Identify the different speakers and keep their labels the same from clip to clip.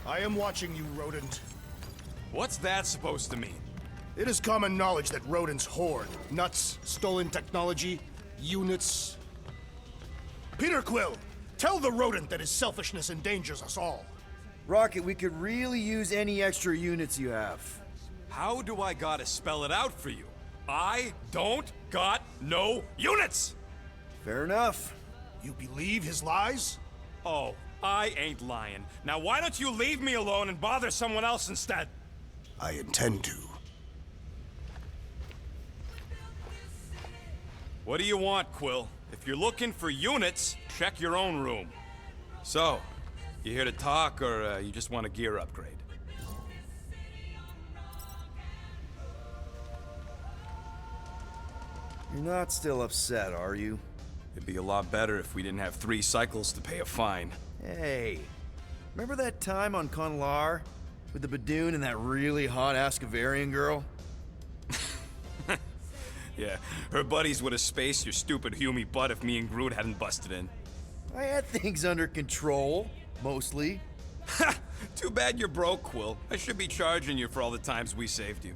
Speaker 1: I am watching you, rodent.
Speaker 2: What's that supposed to mean?
Speaker 1: It is common knowledge that rodents hoard nuts, stolen technology, units. Peter Quill, tell the rodent that his selfishness endangers us all.
Speaker 3: Rocket, we could really use any extra units you have.
Speaker 2: How do I gotta spell it out for you? I don't got no units!
Speaker 3: Fair enough.
Speaker 1: You believe his lies?
Speaker 2: Oh, I ain't lying. Now why don't you leave me alone and bother someone else instead?
Speaker 1: I intend to.
Speaker 2: What do you want, Quill? If you're looking for units, check your own room. So, you here to talk, or you just want a gear upgrade?
Speaker 3: You're not still upset, are you?
Speaker 2: It'd be a lot better if we didn't have 3 cycles to pay a fine.
Speaker 3: Hey, remember that time on Conlar? With the Badoon and that really hot Ascavarian girl?
Speaker 2: Yeah, her buddies would have spaced your stupid Humy butt if me and Groot hadn't busted in.
Speaker 3: I had things under control, mostly.
Speaker 2: Ha! Too bad you're broke, Quill. I should be charging you for all the times we saved you.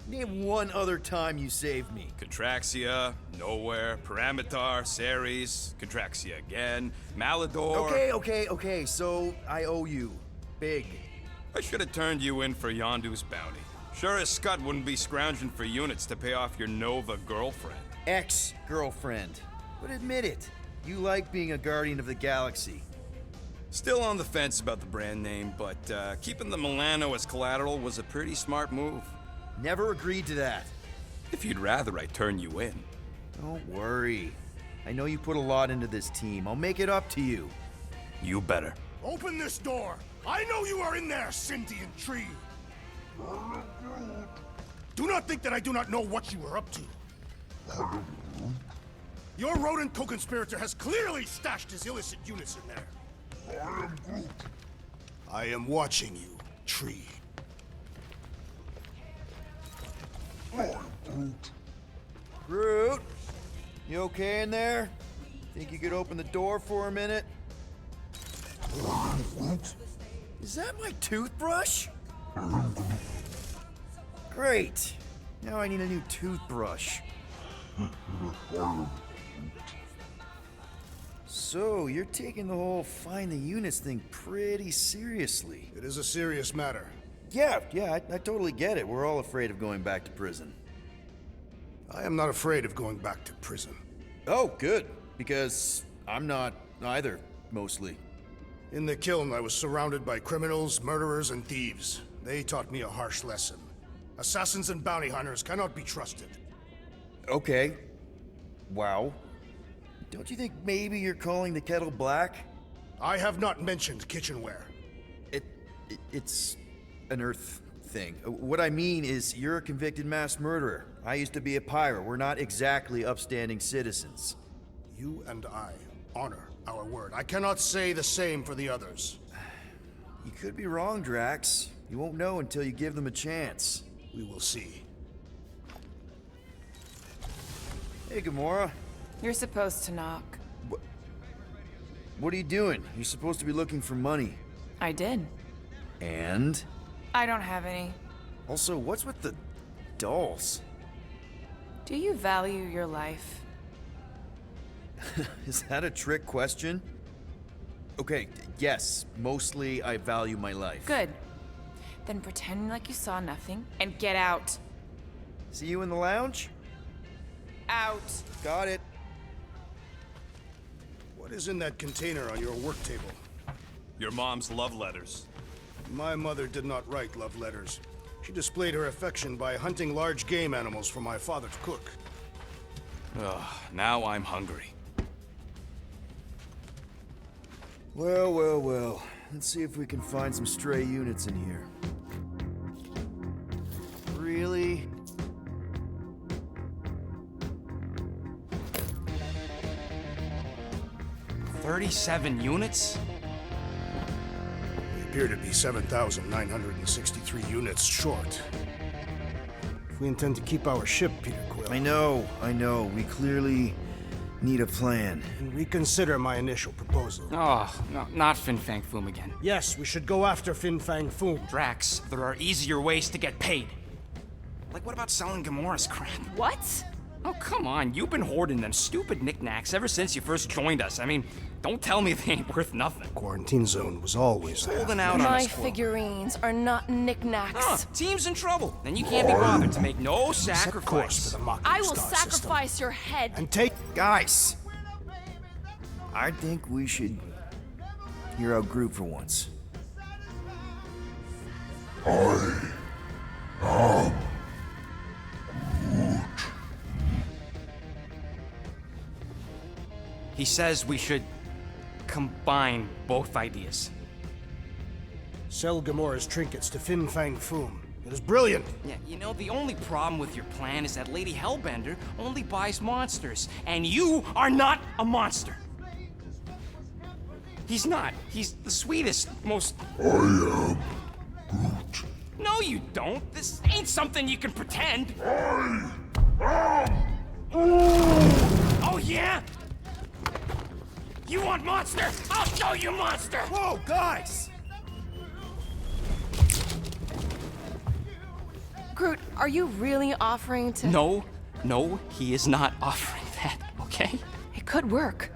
Speaker 3: Name one other time you saved me.
Speaker 2: Contraxia, Nowhere, Paramitar, Ceres, Contraxia again, Malador...
Speaker 3: Okay, so I owe you. Big.
Speaker 2: I should have turned you in for Yondu's bounty. Sure as Scott wouldn't be scrounging for units to pay off your Nova girlfriend.
Speaker 3: Ex-girlfriend. But admit it, you like being a Guardian of the Galaxy.
Speaker 2: Still on the fence about the brand name, but keeping the Milano as collateral was a pretty smart move.
Speaker 3: Never agreed to that.
Speaker 2: If you'd rather I turn you in.
Speaker 3: Don't worry. I know you put a lot into this team. I'll make it up to you.
Speaker 2: You better.
Speaker 1: Open this door! I know you are in there, sentient tree! Do not think that I do not know what you are up to. Your rodent co-conspirator has clearly stashed his illicit units in there. I am watching you, tree.
Speaker 3: Groot, you okay in there? Think you could open the door for a minute? Is that my toothbrush? Great. Now I need a new toothbrush. So, you're taking the whole find the units thing pretty seriously.
Speaker 1: It is a serious matter.
Speaker 3: Yeah, I totally get it. We're all afraid of going back to prison.
Speaker 1: I am not afraid of going back to prison.
Speaker 3: Oh, good. Because I'm not either, mostly.
Speaker 1: In the kiln, I was surrounded by criminals, murderers, and thieves. They taught me a harsh lesson. Assassins and bounty hunters cannot be trusted.
Speaker 3: Okay. Wow. Don't you think maybe you're calling the kettle black?
Speaker 1: I have not mentioned kitchenware.
Speaker 3: It's an Earth thing. What I mean is, you're a convicted mass murderer. I used to be a pirate. We're not exactly upstanding citizens.
Speaker 1: You and I honor our word. I cannot say the same for the others.
Speaker 3: You could be wrong, Drax. You won't know until you give them a chance.
Speaker 1: We will see.
Speaker 3: Hey, Gamora.
Speaker 4: You're supposed to knock.
Speaker 3: What are you doing? You're supposed to be looking for money.
Speaker 4: I did.
Speaker 3: And?
Speaker 4: I don't have any.
Speaker 3: Also, what's with the dolls?
Speaker 4: Do you value your life?
Speaker 3: Is that a trick question? Okay, yes, mostly I value my life.
Speaker 4: Good. Then pretend like you saw nothing and get out.
Speaker 3: See you in the lounge?
Speaker 4: Out.
Speaker 3: Got it.
Speaker 1: What is in that container on your work table?
Speaker 2: Your mom's love letters.
Speaker 1: My mother did not write love letters. She displayed her affection by hunting large game animals for my father to cook.
Speaker 2: Ugh, now I'm hungry.
Speaker 3: Well. Let's see if we can find some stray units in here. Really?
Speaker 2: $37 units?
Speaker 1: We appear to be 7,963 units short. If we intend to keep our ship, Peter Quill...
Speaker 3: I know. We clearly need a plan.
Speaker 1: And reconsider my initial proposal.
Speaker 5: Oh, no, not Fin Fang Foom again.
Speaker 1: Yes, we should go after Fin Fang Foom.
Speaker 5: Drax, there are easier ways to get paid. Like, what about selling Gamora's crap?
Speaker 4: What?
Speaker 5: Oh, come on. You've been hoarding them stupid knickknacks ever since you first joined us. I mean, don't tell me they ain't worth nothing.
Speaker 1: Quarantine zone was always there.
Speaker 5: Holding out on
Speaker 4: My
Speaker 5: us, Quill.
Speaker 4: figurines are not knickknacks.
Speaker 5: Huh, team's in trouble. Then you can't be bothered to make no
Speaker 1: Set course
Speaker 5: sacrifice.
Speaker 1: for the Mockery
Speaker 4: I will
Speaker 1: Star system.
Speaker 4: sacrifice your head.
Speaker 1: And take...
Speaker 3: Guys! I think we should hear out Groot for once.
Speaker 5: He says we should combine both ideas.
Speaker 1: Sell Gamora's trinkets to Fin Fang Foom. It is brilliant.
Speaker 5: Yeah, you know, the only problem with your plan is that Lady Hellbender only buys monsters, and you are not a monster. He's not. He's the sweetest, most... I am Groot. No, you don't. This ain't something you can pretend. Oh, yeah? You want monster? I'll show you monster!
Speaker 3: Whoa, guys!
Speaker 4: Groot, are you really offering to...
Speaker 5: No, he is not offering that, okay?
Speaker 4: It could work.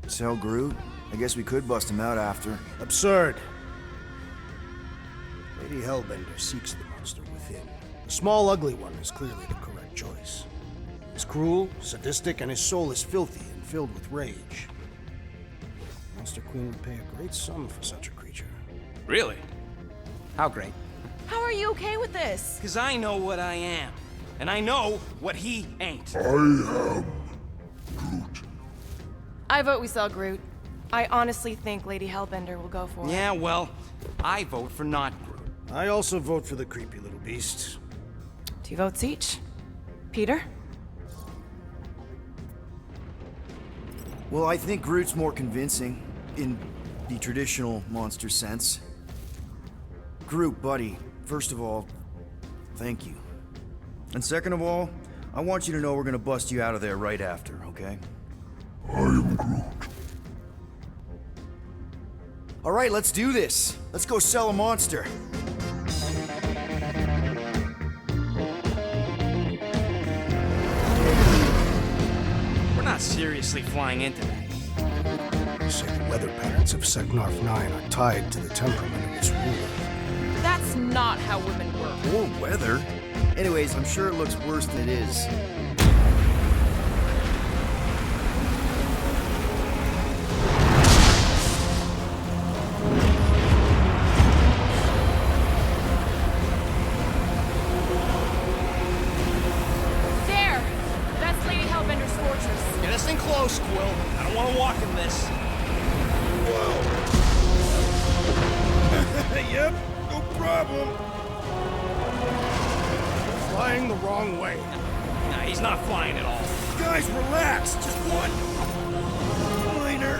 Speaker 3: Sell Groot? I guess we could bust him out after.
Speaker 1: Absurd. Lady Hellbender seeks the monster within. The small, ugly one is clearly the correct choice. He's cruel, sadistic, and his soul is filthy and filled with rage. Monster Queen would pay a great sum for such a creature.
Speaker 5: Really? How great?
Speaker 4: How are you okay with this?
Speaker 5: Because I know what I am. And I know what he ain't.
Speaker 4: I vote we sell Groot. I honestly think Lady Hellbender will go for it.
Speaker 5: Yeah, well, I vote for not Groot.
Speaker 1: I also vote for the creepy little beast.
Speaker 4: 2 votes each. Peter?
Speaker 3: Well, I think Groot's more convincing, in the traditional monster sense. Groot, buddy, first of all, thank you. And second of all, I want you to know we're gonna bust you out of there right after, okay? I am Groot. All right, let's do this. Let's go sell a monster.
Speaker 5: We're not seriously flying into that.
Speaker 1: They say the weather patterns of Seknarf 9 are tied to the temperament of its ruler.
Speaker 4: That's not how women work.
Speaker 3: Or weather. Anyways, I'm sure it looks worse than it is.
Speaker 4: There! That's Lady Hellbender's fortress.
Speaker 5: Get us in close, Quill. I don't want to walk in this.
Speaker 1: Yep, no problem. Flying the wrong way.
Speaker 5: Nah, he's not flying at all.
Speaker 3: Guys, relax. Just one minor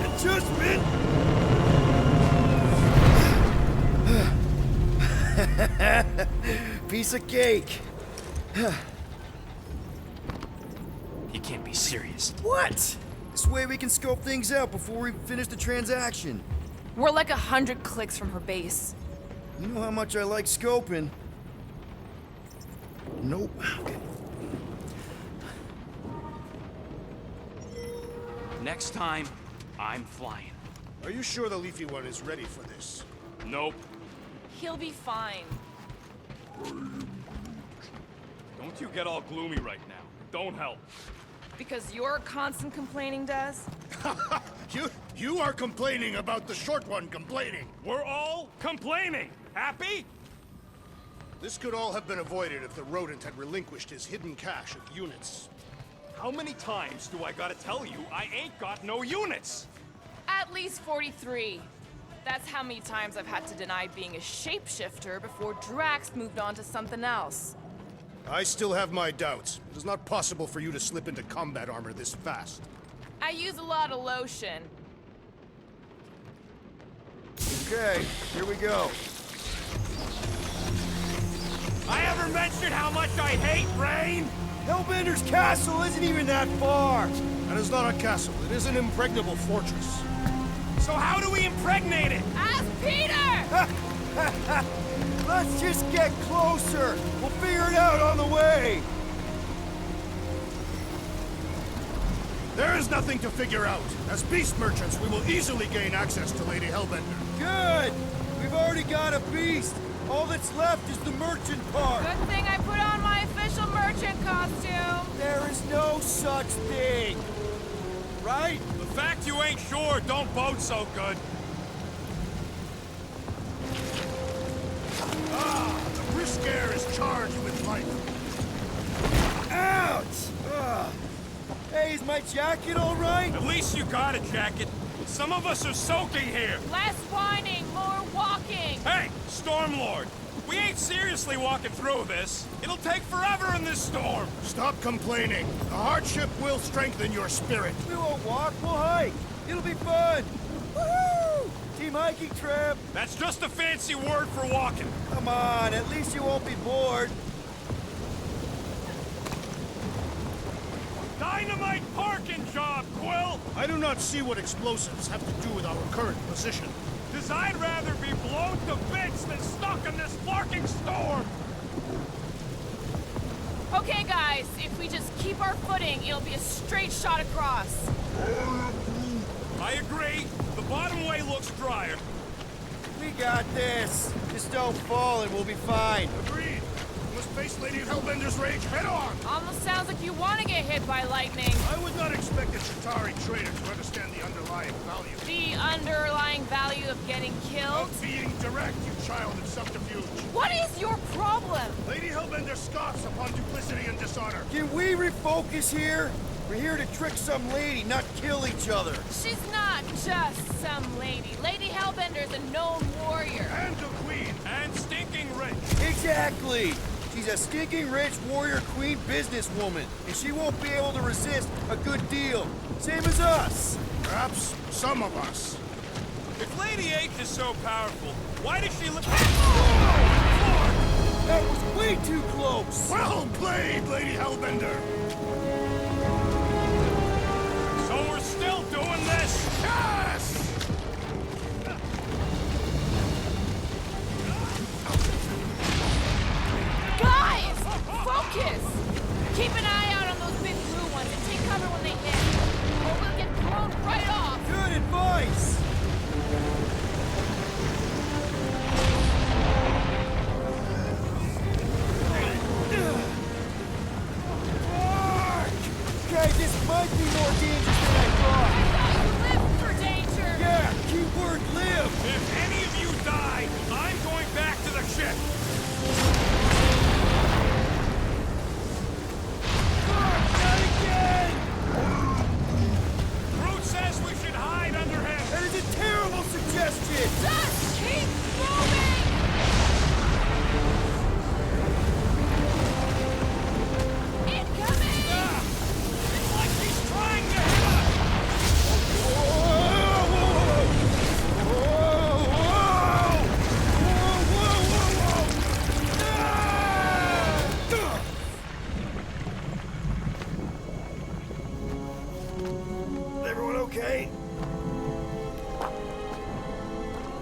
Speaker 3: adjustment. Piece of cake.
Speaker 5: He can't be serious.
Speaker 3: What? This way we can scope things out before we finish the transaction.
Speaker 4: We're like 100 clicks from her base.
Speaker 3: You know how much I like scoping. Nope. Okay.
Speaker 5: Next time, I'm flying.
Speaker 1: Are you sure the Leafy One is ready for this?
Speaker 5: Nope.
Speaker 4: He'll be fine.
Speaker 2: Don't you get all gloomy right now. Don't help.
Speaker 4: Because your constant complaining does?
Speaker 1: You are complaining about the short one complaining.
Speaker 2: We're all complaining. Happy?
Speaker 1: This could all have been avoided if the rodent had relinquished his hidden cache of units.
Speaker 2: How many times do I gotta tell you I ain't got no units?
Speaker 4: At least 43. That's how many times I've had to deny being a shapeshifter before Drax moved on to something else.
Speaker 1: I still have my doubts. It is not possible for you to slip into combat armor this fast.
Speaker 4: I use a lot of lotion.
Speaker 3: Okay, here we go.
Speaker 2: I ever mentioned how much I hate rain?
Speaker 3: Hellbender's castle isn't even that far!
Speaker 1: That is not a castle. It is an impregnable fortress.
Speaker 5: So how do we impregnate it?
Speaker 4: Ask Peter!
Speaker 3: Let's just get closer! We'll figure it out on the way!
Speaker 1: There is nothing to figure out. As beast merchants, we will easily gain access to Lady Hellbender.
Speaker 3: Good! We've already got a beast! All that's left is the merchant part!
Speaker 4: Good thing I put on my official merchant costume.
Speaker 3: There is no such thing! Right?
Speaker 2: The fact you ain't sure don't bode so good.
Speaker 1: The brisk air is charged with life.
Speaker 3: Ouch! Ugh. Hey, is my jacket all right?
Speaker 2: At least you got a jacket. Some of us are soaking here.
Speaker 4: Less whining, more walking.
Speaker 2: Hey, Stormlord, we ain't seriously walking through this. It'll take forever in this storm.
Speaker 1: Stop complaining. The hardship will strengthen your spirit.
Speaker 3: We won't walk, we'll hike! It'll be fun! Woohoo! Team hiking trip!
Speaker 2: That's just a fancy word for walking.
Speaker 3: Come on, at least you won't be bored.
Speaker 2: Dynamite parking job, Quill!
Speaker 1: I do not see what explosives have to do with our current position.
Speaker 2: 'Cause I'd rather be blown to bits than stuck in this larking storm!
Speaker 4: Okay, guys, if we just keep our footing, it'll be a straight shot across.
Speaker 2: I agree. The bottom way looks drier.
Speaker 3: We got this! Just don't fall and we'll be fine.
Speaker 1: Agreed. We must face Lady Hellbender's rage head on.
Speaker 4: Almost sounds like you want to get hit by lightning.
Speaker 1: I would not expect a Chitauri trader to understand the underlying value.
Speaker 4: The underlying value of getting killed?
Speaker 1: Of being direct, you child of subterfuge.
Speaker 4: What is your problem?
Speaker 1: Lady Hellbender scoffs upon duplicity and dishonor.
Speaker 3: Can we refocus here? We're here to trick some lady, not kill each other.
Speaker 4: She's not just some lady. Lady Hellbender's a known warrior.
Speaker 1: And a queen.
Speaker 2: And stinking rich.
Speaker 3: Exactly! She's a stinking rich warrior queen businesswoman, and she won't be able to resist a good deal. Same as us.
Speaker 1: Perhaps some of us.
Speaker 2: If Lady H is so powerful, why does she look...
Speaker 3: That was way too close!
Speaker 1: Well played, Lady Hellbender.
Speaker 2: So we're still doing this?
Speaker 1: Yes!
Speaker 4: Guys! Focus! Keep an eye out on those big blue ones and take cover when they hit. Or we'll get thrown right off.
Speaker 3: Good advice! Okay, this might be more dangerous than I thought.
Speaker 4: You live for danger.
Speaker 3: Yeah, keyword live!
Speaker 2: If any of you die, I'm going back to the ship.
Speaker 3: Not again!
Speaker 2: Groot says we should hide under him.
Speaker 3: That is a terrible suggestion!
Speaker 4: Just keep moving! Incoming!
Speaker 2: It's like he's trying to hit us.
Speaker 3: Everyone okay?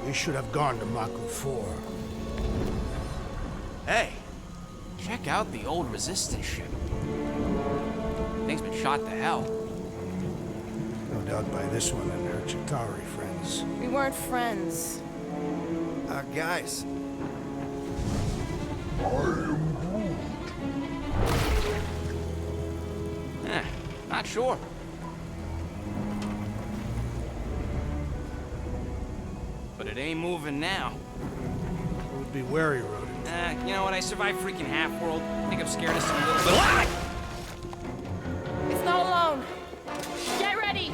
Speaker 1: We should have gone to Maku 4.
Speaker 5: Hey, check out the old resistance ship. Thing's been shot to hell.
Speaker 1: No doubt by this one and her Chitauri friends.
Speaker 4: We weren't friends.
Speaker 3: Guys.
Speaker 5: Not sure. But it ain't moving now.
Speaker 1: Would be wary, Rodent.
Speaker 5: You know what? I survived freaking Half-World. I think I'm scared of some little bit. Ah!
Speaker 4: It's not alone. Get ready!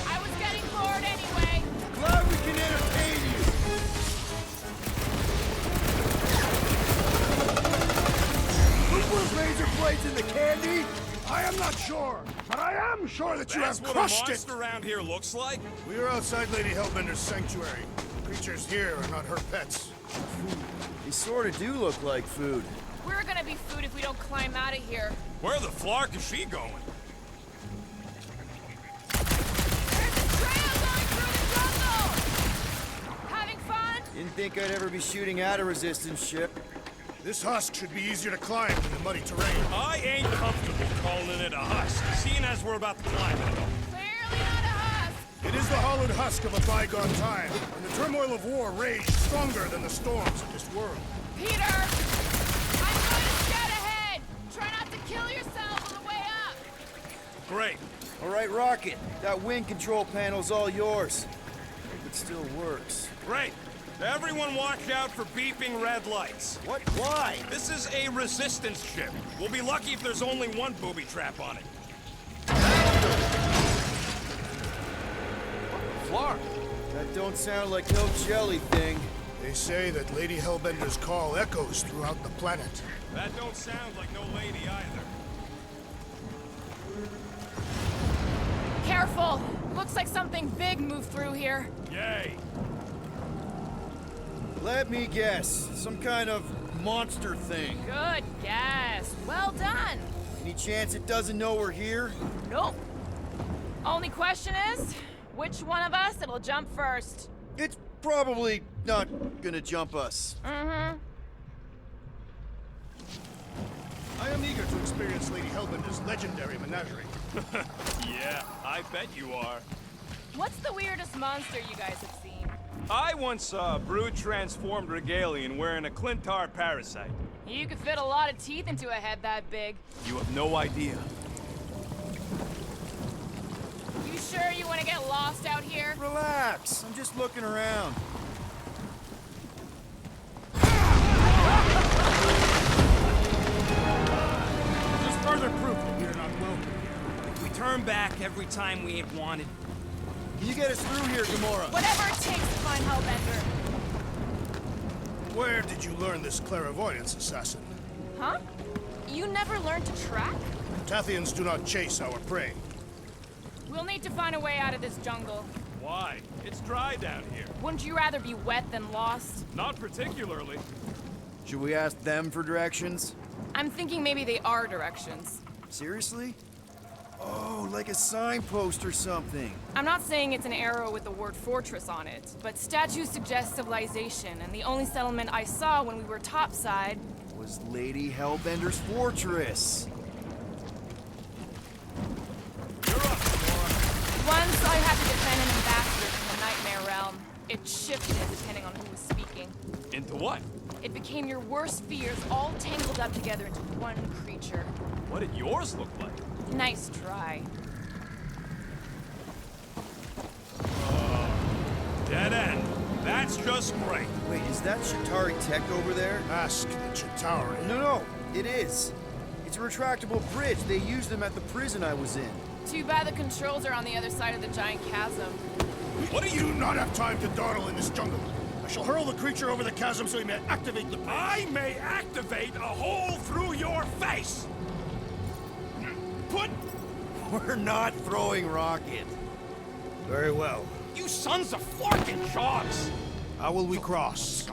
Speaker 4: I was getting bored anyway.
Speaker 3: Glad we can entertain you! Who put razor blades in the candy?
Speaker 1: I am not sure, but I am sure that you
Speaker 2: That's
Speaker 1: have
Speaker 2: what a
Speaker 1: crushed it!
Speaker 2: monster around here looks like?
Speaker 1: We are outside Lady Hellbender's sanctuary. Creatures here are not her pets.
Speaker 3: They sort of do look like food.
Speaker 4: We're gonna be food if we don't climb out of here.
Speaker 2: Where the flark is she going?
Speaker 4: There's a trail going through the jungle! Having fun?
Speaker 3: Didn't think I'd ever be shooting at a resistance ship.
Speaker 1: This husk should be easier to climb than the muddy terrain.
Speaker 2: I ain't comfortable calling it a husk, seeing as we're about to climb it.
Speaker 4: Clearly not a husk.
Speaker 1: It is the hollowed husk of a bygone time, when the turmoil of war raged stronger than the storms of this world.
Speaker 4: Peter! I'm going to scout ahead! Try not to kill yourself on the way up!
Speaker 2: Great.
Speaker 3: All right, Rocket. That wind control panel's all yours. It still works.
Speaker 2: Great. Everyone watch out for beeping red lights.
Speaker 3: What? Why?
Speaker 2: This is a resistance ship. We'll be lucky if there's only one booby trap on it. Flark.
Speaker 3: That don't sound like no jelly thing.
Speaker 1: They say that Lady Hellbender's call echoes throughout the planet.
Speaker 2: That don't sound like no lady either.
Speaker 4: Careful! Looks like something big moved through here.
Speaker 2: Yay.
Speaker 3: Let me guess. Some kind of monster thing.
Speaker 4: Good guess. Well done.
Speaker 3: Any chance it doesn't know we're here?
Speaker 4: Nope. Only question is, which one of us it'll jump first?
Speaker 3: It's probably not gonna jump us.
Speaker 4: Mm-hmm.
Speaker 1: I am eager to experience Lady Hellbender's legendary menagerie.
Speaker 2: Yeah, I bet you are.
Speaker 4: What's the weirdest monster you guys have seen?
Speaker 2: I once saw a brood transformed Regalian wearing a Clintar parasite.
Speaker 4: You could fit a lot of teeth into a head that big.
Speaker 2: You have no idea.
Speaker 4: You sure you want to get lost out here?
Speaker 3: Relax. I'm just looking around.
Speaker 1: Just further proof that we are not welcome here.
Speaker 5: If we turn back every time we ain't wanted.
Speaker 3: Can you get us through here, Gamora?
Speaker 4: Whatever it takes to find Hellbender.
Speaker 1: Where did you learn this clairvoyance, assassin?
Speaker 4: Huh? You never learned to track?
Speaker 1: Tathians do not chase our prey.
Speaker 4: We'll need to find a way out of this jungle.
Speaker 2: Why? It's dry down here.
Speaker 4: Wouldn't you rather be wet than lost?
Speaker 2: Not particularly.
Speaker 3: Should we ask them for directions?
Speaker 4: I'm thinking maybe they are directions.
Speaker 3: Seriously? Oh, like a signpost or something.
Speaker 4: I'm not saying it's an arrow with the word fortress on it, but statues suggest civilization, and the only settlement I saw when we were topside.
Speaker 3: Was Lady Hellbender's fortress.
Speaker 2: You're up, Gamora.
Speaker 4: Once I had to defend an ambassador from the Nightmare Realm. It shifted depending on who was speaking.
Speaker 2: Into what?
Speaker 4: It became your worst fears all tangled up together into one creature.
Speaker 2: What did yours look like?
Speaker 4: Nice try.
Speaker 2: Dead end. That's just great.
Speaker 3: Wait, is that Shatari tech over there?
Speaker 1: Ask the Chitauri.
Speaker 3: No, it is. It's a retractable bridge. They used them at the prison I was in.
Speaker 4: Too bad the controls are on the other side of the giant chasm.
Speaker 1: What do you not have time to dawdle in this jungle? I shall hurl the creature over the chasm so he may activate the...
Speaker 2: I may activate a hole through your face! Put...
Speaker 3: We're not throwing rocket.
Speaker 1: Very well.
Speaker 5: You sons of flarkin' shogs!
Speaker 1: How will we cross?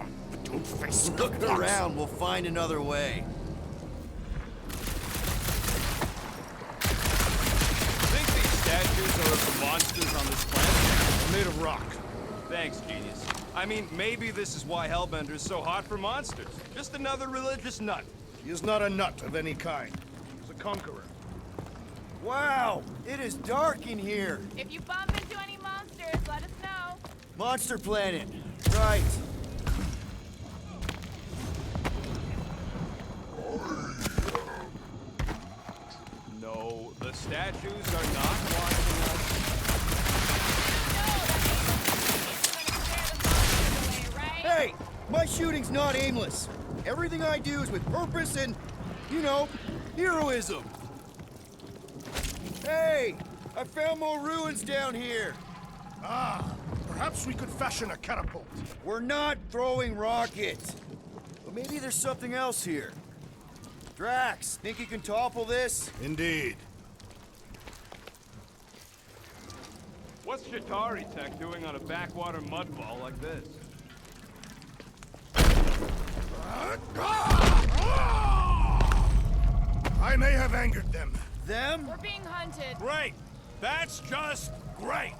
Speaker 5: Two-faced
Speaker 3: Look around. We'll find another way.
Speaker 2: Think these statues are of the monsters on this planet?
Speaker 1: They're made of rock.
Speaker 2: Thanks, genius. I mean, maybe this is why Hellbender is so hot for monsters. Just another religious nut.
Speaker 1: He is not a nut of any kind. He's a conqueror.
Speaker 3: Wow, it is dark in here.
Speaker 4: If you bump into any monsters, let us know.
Speaker 3: Monster Planet. Right.
Speaker 2: No, the statues are not watching us.
Speaker 3: Hey, my shooting's not aimless. Everything I do is with purpose and, you know, heroism. Hey, I found more ruins down here.
Speaker 1: Ah, perhaps we could fashion a catapult.
Speaker 3: We're not throwing rockets. But maybe there's something else here. Drax, think you can topple this?
Speaker 1: Indeed.
Speaker 2: What's Shatari Tech doing on a backwater mudfall like this?
Speaker 1: I may have angered them.
Speaker 3: Them?
Speaker 4: We're being hunted.
Speaker 2: Great! That's just great!